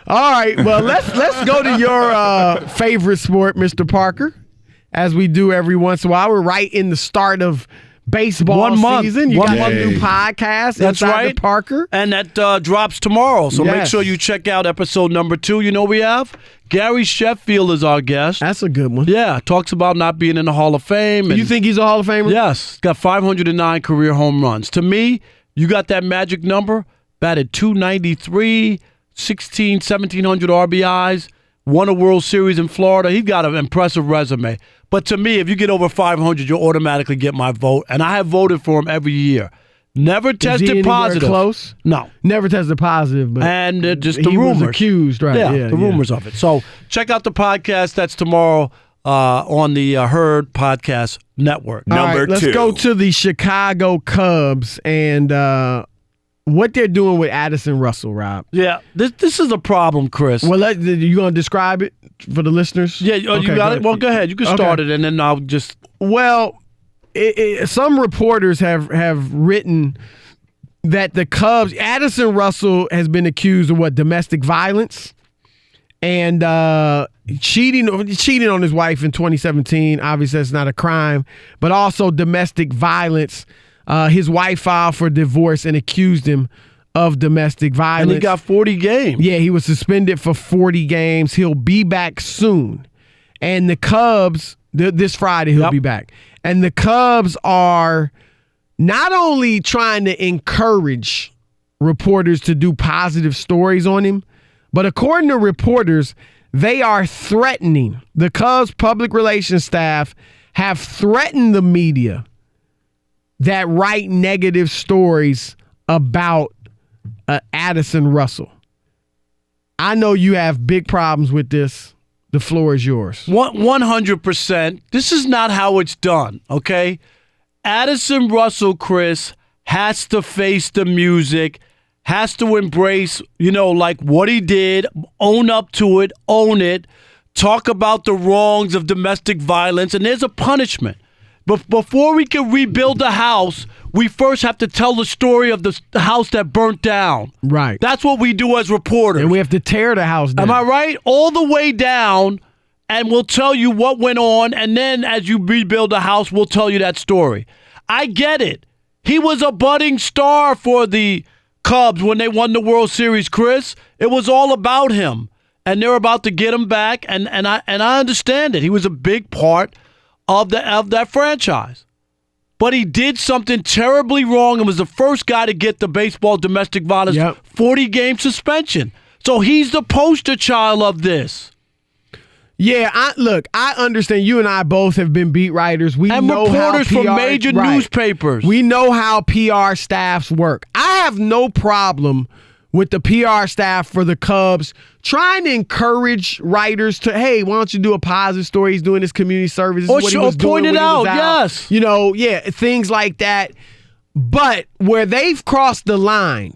All right, well, let's go to your favorite sport, Mr. Parker, as we do every once in a while. We're right in the start of baseball season. You got a new podcast. That's right, the Parker. And that drops tomorrow. So make sure you check out episode number 2. You know we have Gary Sheffield is our guest. That's a good one. Yeah, talks about not being in the Hall of Fame. You think he's a Hall of Famer? Yes. Got 509 career home runs. To me, you got that magic number, batted .293, 1,700 RBIs, won a World Series in Florida. He's got an impressive resume. But to me, if you get over 500, you'll automatically get my vote. And I have voted for him every year. Never tested positive. Close? No. Never tested positive. But and just the rumors. He was accused, right? Yeah, the rumors of it. So check out the podcast. That's tomorrow on the Herd Podcast Network. Number 2. Let's go to the Chicago Cubs and what they're doing with Addison Russell, Rob. Yeah, this is a problem, Chris. Well, you going to describe it for the listeners? Yeah, you got it? Well, go ahead. You can start it, and then I'll just... Well, some reporters have written that the Cubs... Addison Russell has been accused of, domestic violence and cheating on his wife in 2017. Obviously, that's not a crime, but also domestic violence. His wife filed for divorce and accused him of domestic violence. And he got 40 games. Yeah, he was suspended for 40 games. He'll be back soon. And the Cubs, this Friday, he'll be back. And the Cubs are not only trying to encourage reporters to do positive stories on him, but according to reporters, they are threatening. The Cubs public relations staff have threatened the media that write negative stories about Addison Russell. I know you have big problems with this. The floor is yours. 100%. This is not how it's done, okay? Addison Russell, Chris, has to face the music, has to embrace, like what he did, own up to it, own it, talk about the wrongs of domestic violence, and there's a punishment. But before we can rebuild the house, we first have to tell the story of the house that burnt down. Right. That's what we do as reporters. And we have to tear the house down. Am I right? All the way down, and we'll tell you what went on, and then as you rebuild the house, we'll tell you that story. I get it. He was a budding star for the Cubs when they won the World Series, Chris. It was all about him, and they're about to get him back, and I understand it. He was a big part of that franchise. But he did something terribly wrong and was the first guy to get the baseball domestic violence 40-game suspension. So he's the poster child of this. Yeah, I understand. You and I both have been beat writers. We and know reporters how PR, from major newspapers. We know how PR staffs work. I have no problem with the PR staff for the Cubs trying to encourage writers to, hey, why don't you do a positive story? He's doing this community service. Or point it out, yes. Things like that. But where they've crossed the line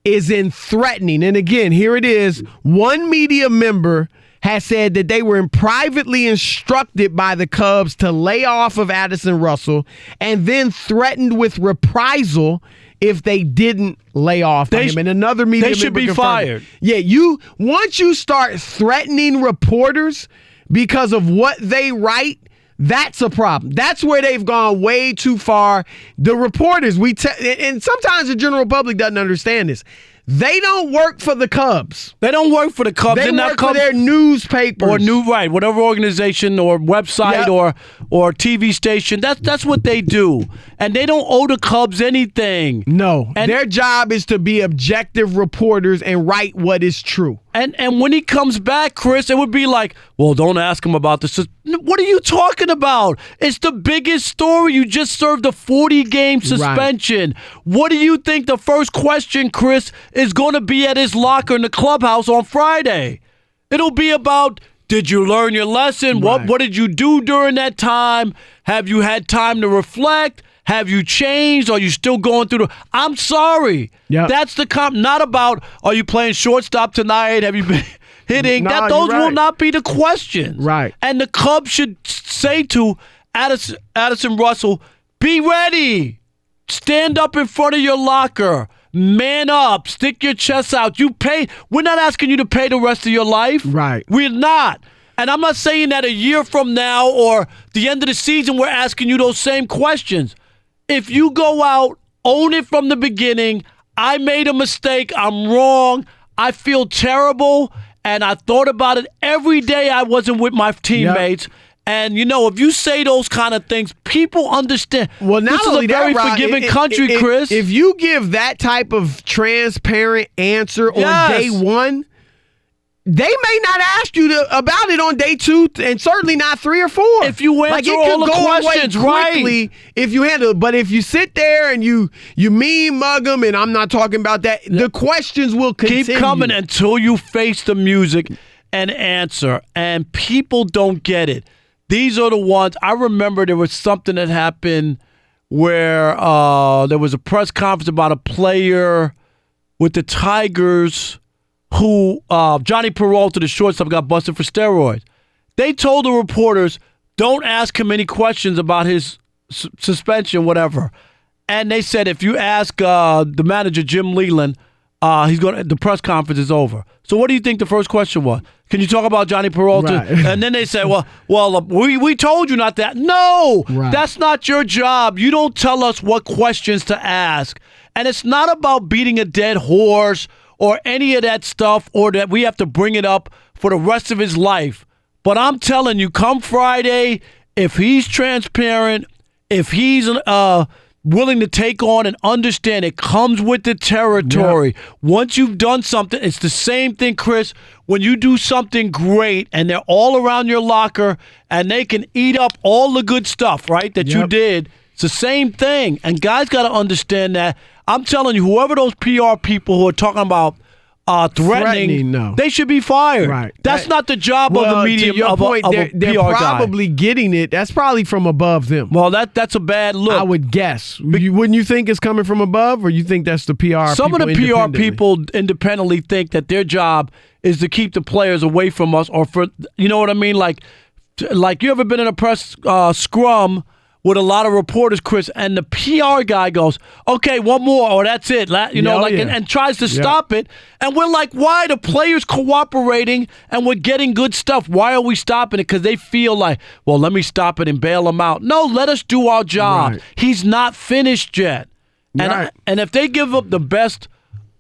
is in threatening. And again, here it is. One media member has said that they were privately instructed by the Cubs to lay off of Addison Russell and then threatened with reprisal if they didn't lay off him. And another media member should be fired. Yeah, once you start threatening reporters because of what they write, that's a problem. That's where they've gone way too far. The reporters, and sometimes the general public doesn't understand this. They don't work for the Cubs. They don't work for the Cubs. They work for their newspapers. Or whatever organization or website or TV station. That's what they do. And they don't owe the Cubs anything. No. And their job is to be objective reporters and write what is true. And when he comes back, Chris, it would be like, well, don't ask him about this. What are you talking about? It's the biggest story. You just served a 40-game suspension. Right. What do you think the first question, Chris, is going to be at his locker in the clubhouse on Friday? It'll be about, did you learn your lesson? Right. What did you do during that time? Have you had time to reflect? Have you changed? Are you still going through I'm sorry. Yep. That's the not about, are you playing shortstop tonight? Have you been hitting? Those will not be the questions. Right. And the Cubs should say to Addison Russell, be ready. Stand up in front of your locker. Man up. Stick your chest out. We're not asking you to pay the rest of your life. Right. We're not. And I'm not saying that a year from now or the end of the season we're asking you those same questions. If you go out, own it from the beginning. I made a mistake. I'm wrong. I feel terrible. And I thought about it every day I wasn't with my teammates. Yep. And, if you say those kind of things, people understand. Well, this is a very forgiving country, Chris. If you give that type of transparent answer on day one, they may not ask you about it on day 2 and certainly not 3 or 4. If you answer all the questions quickly, right. If you handle it. But if you sit there and you mean mug them, and I'm not talking about that, the questions will continue. Keep coming until you face the music and answer. And people don't get it. These are the ones. I remember there was something that happened where there was a press conference about a player with the Tigers who Johnny Peralta, the shortstop, got busted for steroids. They told the reporters, don't ask him any questions about his suspension, whatever. And they said, if you ask the manager, Jim Leland, the press conference is over. So what do you think the first question was? Can you talk about Johnny Peralta? Right. And then they said, we told you not that. No, That's not your job. You don't tell us what questions to ask. And it's not about beating a dead horse or any of that stuff, or that we have to bring it up for the rest of his life. But I'm telling you, come Friday, if he's transparent, if he's willing to take on and understand it comes with the territory. Yep. Once you've done something, it's the same thing, Chris, when you do something great and they're all around your locker and they can eat up all the good stuff, right, that you did. It's the same thing. And guys got to understand that. I'm telling you, whoever those PR people who are talking about threatening, no. They should be fired. Right. That's not the job of the medium. To your point, they're PR probably guy. Getting it. That's probably from above them. Well, that's a bad look. I would guess. Wouldn't you think it's coming from above, or you think that's the PR? Some of the PR people independently think that their job is to keep the players away from us, or for what I mean. Like you ever been in a press scrum with a lot of reporters, Chris, and the PR guy goes, okay, one more, or that's it, and tries to stop it. And we're like, why? The players cooperating, and we're getting good stuff. Why are we stopping it? Because they feel like, well, let me stop it and bail them out. No, let us do our job. Right. He's not finished yet. And if they give up the best,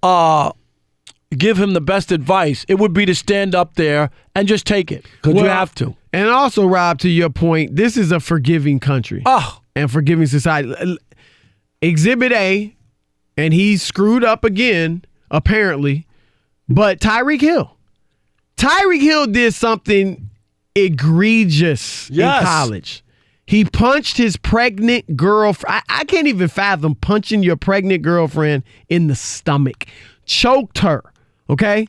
give him the best advice, it would be to stand up there and just take it, because you have to. And also, Rob, to your point, this is a forgiving country and forgiving society. Exhibit A, and he's screwed up again, apparently, but Tyreek Hill did something egregious in college. He punched his pregnant girlfriend. I can't even fathom punching your pregnant girlfriend in the stomach. Choked her, okay?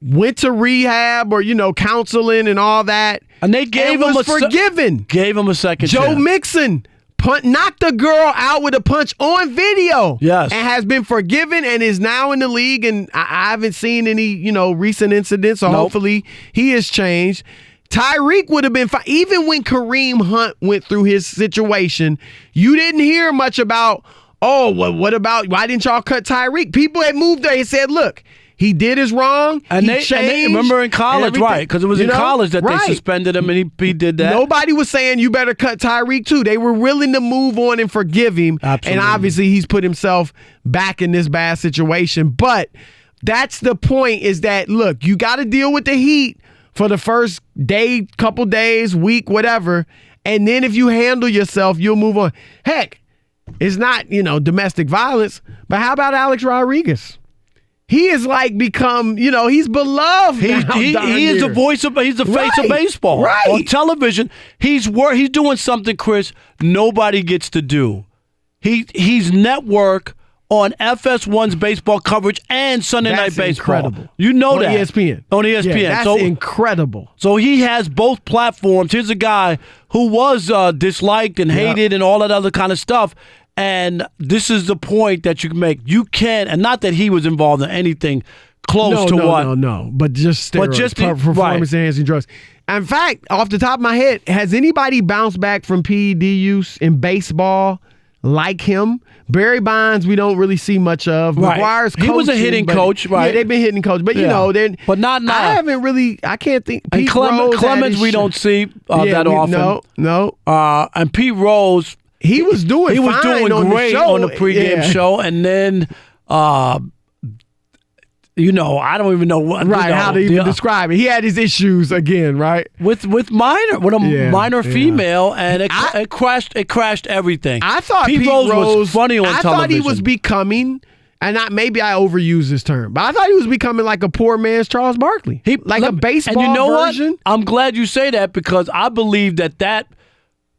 Went to rehab or, counseling and all that. And they gave him forgiven. Gave him a second Joe chance. Mixon knocked the girl out with a punch on video. Yes. And has been forgiven and is now in the league. And I haven't seen any, recent incidents. So hopefully he has changed. Tyreek would have been fine. Even when Kareem Hunt went through his situation, you didn't hear much about, what about, why didn't y'all cut Tyreek? People had moved there and said, look, he did his wrong. And they remember in college, right? Because it was in college that they suspended him, and he did that. Nobody was saying you better cut Tyreek too. They were willing to move on and forgive him. Absolutely. And obviously he's put himself back in this bad situation. But that's the point, is that, look, you got to deal with the heat for the first day, couple days, week, whatever. And then if you handle yourself, you'll move on. Heck, it's not, domestic violence, but how about Alex Rodriguez? He is become, he's beloved. He is the voice of, he's the face of baseball. Right. On television, he's doing something, Chris, nobody gets to do. He's network on FS1's baseball coverage and Sunday Night Baseball. Incredible. You know on that. ESPN. On ESPN. Yeah, that's incredible. So he has both platforms. Here's a guy who was disliked and hated and all that other kind of stuff. And this is the point that you can make. You can, and not that he was involved in anything close to what. No. But just steroids, performance-enhancing drugs. In fact, off the top of my head, has anybody bounced back from PED use in baseball? like him. Barry Bonds, we don't really see much of. Right. McGuire's coaching. He was a hitting coach, right? Yeah, they've been hitting coach, but you know, they're. But not. I haven't really. I can't think. And Pete Rose Clemens, we don't see that often. No. And Pete Rose, he was doing. He was doing great on the pregame show, and then. I don't even know what. How to even describe it. He had his issues again, right? With a minor female, and it crashed everything. I thought Pete Rose was funny on television. I thought he was becoming, and maybe I overuse this term, but I thought he was becoming like a poor man's Charles Barkley. A baseball and you know version. What? I'm glad you say that because I believe that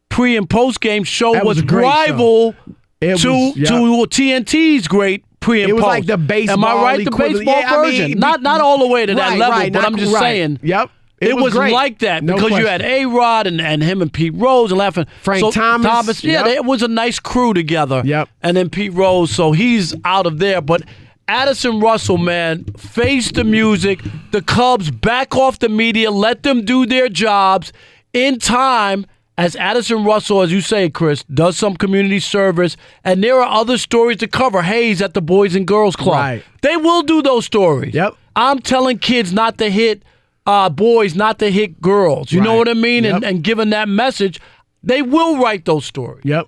pre and post game show was rival to TNT's great. Pre and post. It was like the baseball. Am I right? The baseball version, not all the way to that level, but I'm just saying. Yep. It was great. like that because you had A-Rod and him and Pete Rose and laughing. Frank Thomas. Yeah, it was a nice crew together. Yep. And then Pete Rose, so he's out of there. But Addison Russell, man, face the music. The Cubs back off the media. Let them do their jobs in time. As Addison Russell, as you say, Chris, does some community service, and there are other stories to cover. Hayes at the Boys and Girls Club. Right. They will do those stories. Yep. I'm telling kids not to hit boys, not to hit girls. You know what I mean? Yep. And giving that message, they will write those stories. Yep.